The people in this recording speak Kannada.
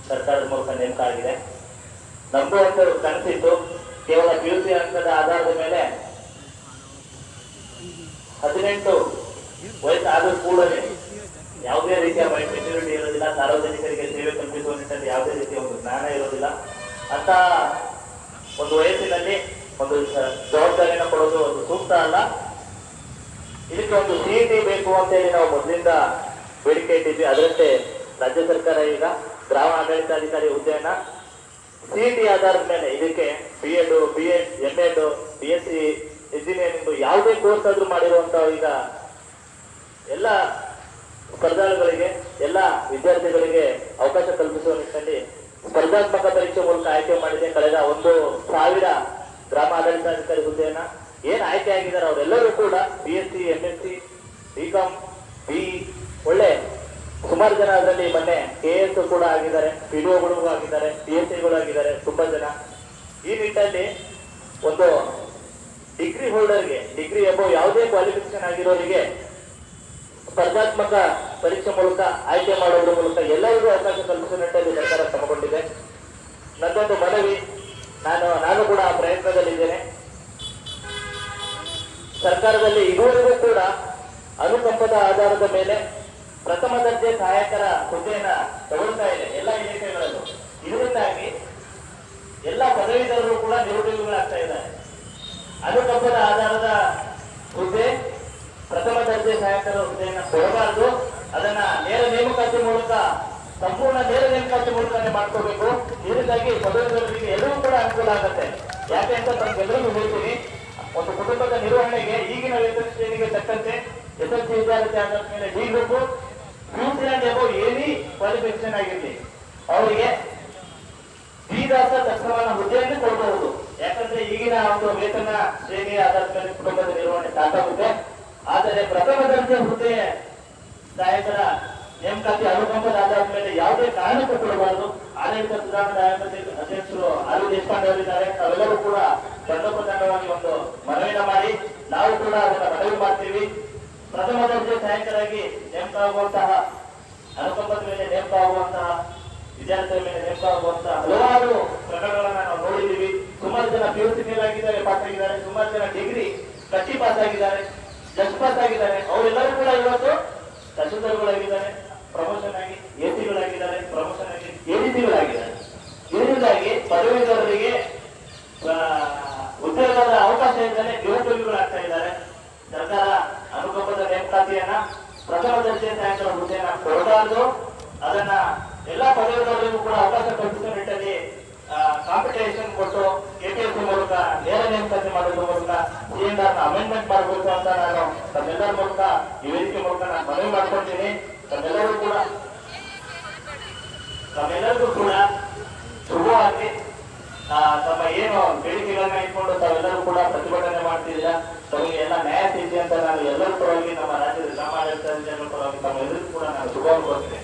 ಸರ್ಕಾರದ ಮೂಲಕ ನೇಮಕ ಆಗಿದೆ. ನಮಗೂ ಒಂದು ಕನಸಿತ್ತು, ಕೇವಲ PUC ಅಂಕದ ಆಧಾರದ ಮೇಲೆ 18 ವಯಸ್ಸಾದರೂ ಕೂಡಲೇ ಯಾವುದೇ ರೀತಿಯ ಮೆಚುರಿಟಿ ಇರೋದಿಲ್ಲ, ಸಾರ್ವಜನಿಕರಿಗೆ ಸೇವೆ ಕಲ್ಪಿಸುವ ನಿಟ್ಟಿನಲ್ಲಿ ಯಾವುದೇ ರೀತಿಯ ಒಂದು ಜ್ಞಾನ ಇರೋದಿಲ್ಲ ಅಂತ ಒಂದು ವಯಸ್ಸಿನಲ್ಲಿ ಒಂದು ಜವಾಬ್ದಾರಿಯನ್ನು ಕೊಡೋದು ಒಂದು ಸೂಕ್ತ ಅಲ್ಲ. ಇದಕ್ಕೆ ಒಂದು CET ಬೇಕು ಅಂತೇಳಿ ನಾವು ಮೊದಲಿಂದ ಬೇಡಿಕೆ ಇಟ್ಟಿದ್ವಿ. ಅದರಂತೆ ರಾಜ್ಯ ಸರ್ಕಾರ ಈಗ ಗ್ರಾಮ ಆಡಳಿತಾಧಿಕಾರಿ ಹುದ್ದೆಯನ್ನ CET ಆಧಾರದ ಮೇಲೆ ಇದಕ್ಕೆ B.Ed, M.Ed, BSc ಇಂಜಿನಿಯರಿಂಗ್ ಯಾವುದೇ ಕೋರ್ಸ್ ಆದ್ರೂ ಮಾಡಿರುವಂತ ಈಗ ಎಲ್ಲ ಸ್ಪರ್ಧಾಳುಗಳಿಗೆ, ಎಲ್ಲ ವಿದ್ಯಾರ್ಥಿಗಳಿಗೆ ಅವಕಾಶ ಕಲ್ಪಿಸುವ ನಿಟ್ಟಿನಲ್ಲಿ ಸ್ಪರ್ಧಾತ್ಮಕ ಪರೀಕ್ಷೆ ಮೂಲಕ ಆಯ್ಕೆ ಮಾಡಿದೆ. ಕಳೆದ 1,000 ಗ್ರಾಮ ಆಡಳಿತಾಧಿಕಾರಿ ಹುದ್ದೆಯನ್ನ ಏನ್ ಆಯ್ಕೆ ಆಗಿದ್ದಾರೆ ಅವರೆಲ್ಲರೂ ಕೂಡ BSc, MSc, BCom, BE ಒಳ್ಳೆ ಸುಮಾರು ಜನ ಅದರಲ್ಲಿ ಮೊನ್ನೆ KS ಕೂಡ ಆಗಿದ್ದಾರೆ, PDOಗಳು ಆಗಿದ್ದಾರೆ, PSIಗಳು ಆಗಿದ್ದಾರೆ ತುಂಬಾ ಜನ. ಈ ನಿಟ್ಟಿನಲ್ಲಿ ಒಂದು ಡಿಗ್ರಿ ಹೋಲ್ಡರ್ಗೆ, ಡಿಗ್ರಿ ಅಬೌವ್ ಯಾವುದೇ ಕ್ವಾಲಿಫಿಕೇಶನ್ ಆಗಿರೋರಿಗೆ ಸ್ಪರ್ಧಾತ್ಮಕ ಪರೀಕ್ಷೆ ಮೂಲಕ ಆಯ್ಕೆ ಮಾಡೋದ್ರ ಮೂಲಕ ಎಲ್ಲರಿಗೂ ಅವಕಾಶ ಕಲ್ಪಿಸುವ ನಿಟ್ಟಿನಲ್ಲಿ ಸರ್ಕಾರ ಕ್ರಮಗೊಂಡಿದೆ. ನನ್ನೊಂದು ಮನವಿ, ನಾನು ಕೂಡ ಆ ಪ್ರಯತ್ನದಲ್ಲಿದ್ದೇನೆ. ಸರ್ಕಾರದಲ್ಲಿ ಇದುವರೆಗೂ ಕೂಡ ಅನುಕಂಪದ ಆಧಾರದ ಮೇಲೆ ಪ್ರಥಮ ದರ್ಜೆ ಸಹಾಯಕರ ಹುದ್ದೆಯನ್ನ ತಗೊಳ್ತಾ ಇದೆ ಎಲ್ಲ ಇಲಾಖೆಗಳಲ್ಲೂ. ಇದರಿಂದಾಗಿ ಎಲ್ಲ ಪದವೀಧರರು ಕೂಡ ನಿರುದ್ಯೋಗಿಗಳಾಗ್ತಾ ಇದ್ದಾರೆ. ಅನುಕಂಪದ ಆಧಾರದ ಹುದ್ದೆ, ಪ್ರಥಮ ದರ್ಜೆ ಸಹಾಯಕರ ಹುದ್ದೆಯನ್ನ ಕೊಡಬಾರದು, ಅದನ್ನ ನೇರ ನೇಮಕಾತಿ ಮೂಲಕ, ಸಂಪೂರ್ಣ ನೇರ ನೇಮಕಾತಿ ಮೂಲಕನೇ ಮಾಡ್ಕೋಬೇಕು. ಇದರಿಂದಾಗಿ ಪದವೀಧರರಿಗೆ ಎಲ್ಲರೂ ಕೂಡ ಅನುಕೂಲ ಆಗುತ್ತೆ. ಯಾಕೆ ಅಂತ ತಮ್ಗೆಲ್ಲರಿಗೂ ಹೇಳ್ತೀನಿ, ಒಂದು ಕುಟುಂಬದ ನಿರ್ವಹಣೆಗೆ ಈಗಿನ ವೇತನ ಶ್ರೇಣಿಗೆ ತಕ್ಕಂತೆ SSLC ವಿದ್ಯಾರ್ಥಿ ಆದ ಮೇಲೆ D group, PUC and above any qualification ಆಗಿರಲಿ ಅವರಿಗೆ D-ದಾಸ ತಕ್ಷಣವನ್ನ ಹುದ್ದೆಯನ್ನು ಕೊಡಬಹುದು. ಯಾಕಂದ್ರೆ ಈಗಿನ ಒಂದು ವೇತನ ಶ್ರೇಣಿಯ ಆಧಾರದ ಮೇಲೆ ಕುಟುಂಬದ ನಿರ್ವಹಣೆ ಸಾಕಾಗುತ್ತೆ. ಆದರೆ ಪ್ರಥಮ ದರ್ಜೆ ಹುದ್ದೆ ಸಹಾಯಕರ ನೇಮಕಾತಿ ಅನುಕಂಪದ ಆಧಾರದ ಮೇಲೆ ಯಾವುದೇ ಕಾರಣಕ್ಕೂ ಕೊಡಬಾರದು. ಆಡಳಿತ ಸುಧಾರಣಾ ಆಯೋಗದ ಅಧ್ಯಕ್ಷರು ಆರ್ ದೇಶಪಾಂಡೆ ಅವರಿದ್ದಾರೆ. ನಾವೆಲ್ಲರೂ ಕೂಡ ತಂಡೋಪತಂಡವಾಗಿ ಒಂದು ಮನವಿನ ಮಾಡಿ ನಾವು ಕೂಡ ಅದನ್ನ ಮನವಿ ಮಾಡ್ತೀವಿ. ಪ್ರಥಮ ದರ್ಜೆ ಸಹಾಯಕರಾಗಿ ನೇಮಕ ಆಗುವಂತಹ, ಅನುಕಂಪದ ಮೇಲೆ ನೇಮಕ ಆಗುವಂತಹ ವಿದ್ಯಾರ್ಥಿಗಳ ಮೇಲೆ ನೇಮಕ ಆಗುವಂತಹ ಹಲವಾರು ಪ್ರಕರಣಗಳನ್ನ ನಾವು ನೋಡಿದ್ದೀವಿ. ಸುಮಾರು ಜನ PUC ಫೇಲ್ ಆಗಿದ್ದಾರೆ, ಪಾಸ್ ಆಗಿದ್ದಾರೆ. ಸುಮಾರು ಜನ ಡಿಗ್ರಿ ಕಟ್ಟಿ ಪಾಸ್ ಆಗಿದ್ದಾರೆ, ಜಸ್ಟ್ ಪಾಸ್ ಆಗಿದ್ದಾರೆ. ಅವರೆಲ್ಲರೂ ಕೂಡ ಇವತ್ತು ತಹಶೀಲ್ದಾರ್ಗಳಾಗಿದ್ದಾರೆ, ಪ್ರಮೋಷನ್ ಆಗಿ AC-ಗಳಾಗಿದ್ದಾರೆ, ಪ್ರಮೋಷನ್ ಆಗಿ ADC-ಗಳಾಗಿದ್ದಾರೆ. ಇದರಿಂದಾಗಿ ಪದವೀಧರರಿಗೆ ಉದ್ಯೋಗದ ಅವಕಾಶ ಇದ್ದರೆ ನಿರುದ್ಯೋಗಿಗಳಾಗ್ತಾ ಇದ್ದಾರೆ. ಸರ್ಕಾರ ಅನುಕಂಪದ ನೇಮಕಾತಿಯನ್ನ, ಪ್ರಥಮ ದರ್ಜೆ ಸಹಾಯಕರ ಹುದ್ದೆಯನ್ನ ಕೊಡಬಾರದು. ಅದನ್ನ ಎಲ್ಲಾ ಪದವೀಧರರಿಗೂ ಕೂಡ ಅವಕಾಶ ಕಲ್ಪಿಸುವ ನಿಟ್ಟಿನಲ್ಲಿ ಕಾಂಪಿಟೇಷನ್ ಕೊಟ್ಟು KPSC ಮೂಲಕ ನೇರ ನೇಮಕಾತಿ ಮಾಡೋದ್ರ ಮೂಲಕ CNR ಅಮೆಂಡ್ಮೆಂಟ್ ಮಾಡಬೇಕು ಅಂತ ನಾನು ತಮ್ಮೆಲ್ಲರ ಮೂಲಕ, ಈ ವೇದಿಕೆ ಮೂಲಕ ನಾನು ಮನವಿ ಮಾಡ್ಕೊಳ್ತೀನಿ. ತಮ್ಮೆಲ್ಲರಿಗೂ ಕೂಡ ಶುಭವಾಗಿ ತಮ್ಮ ಏನು ಬೇಡಿಕೆಗಳನ್ನ ಇಟ್ಕೊಂಡು ತಾವೆಲ್ಲರೂ ಕೂಡ ಪ್ರತಿಭಟನೆ ಮಾಡ್ತಿದ್ದೀರಾ. ತಮಗೆ ಎಲ್ಲ ನ್ಯಾಯ ಸಿಗಲಿ ಅಂತ ನಾನು ಎಲ್ಲರ ಪರವಾಗಿ, ನಮ್ಮ ರಾಜ್ಯದ ಗ್ರಾಮ ಆಡಳಿತ ಪರವಾಗಿ ತಮ್ಮೆಲ್ಲರಿಗೂ ಕೂಡ ನಾನು ಶುಭವನ್ನು ಕೋರ್ತೀನಿ.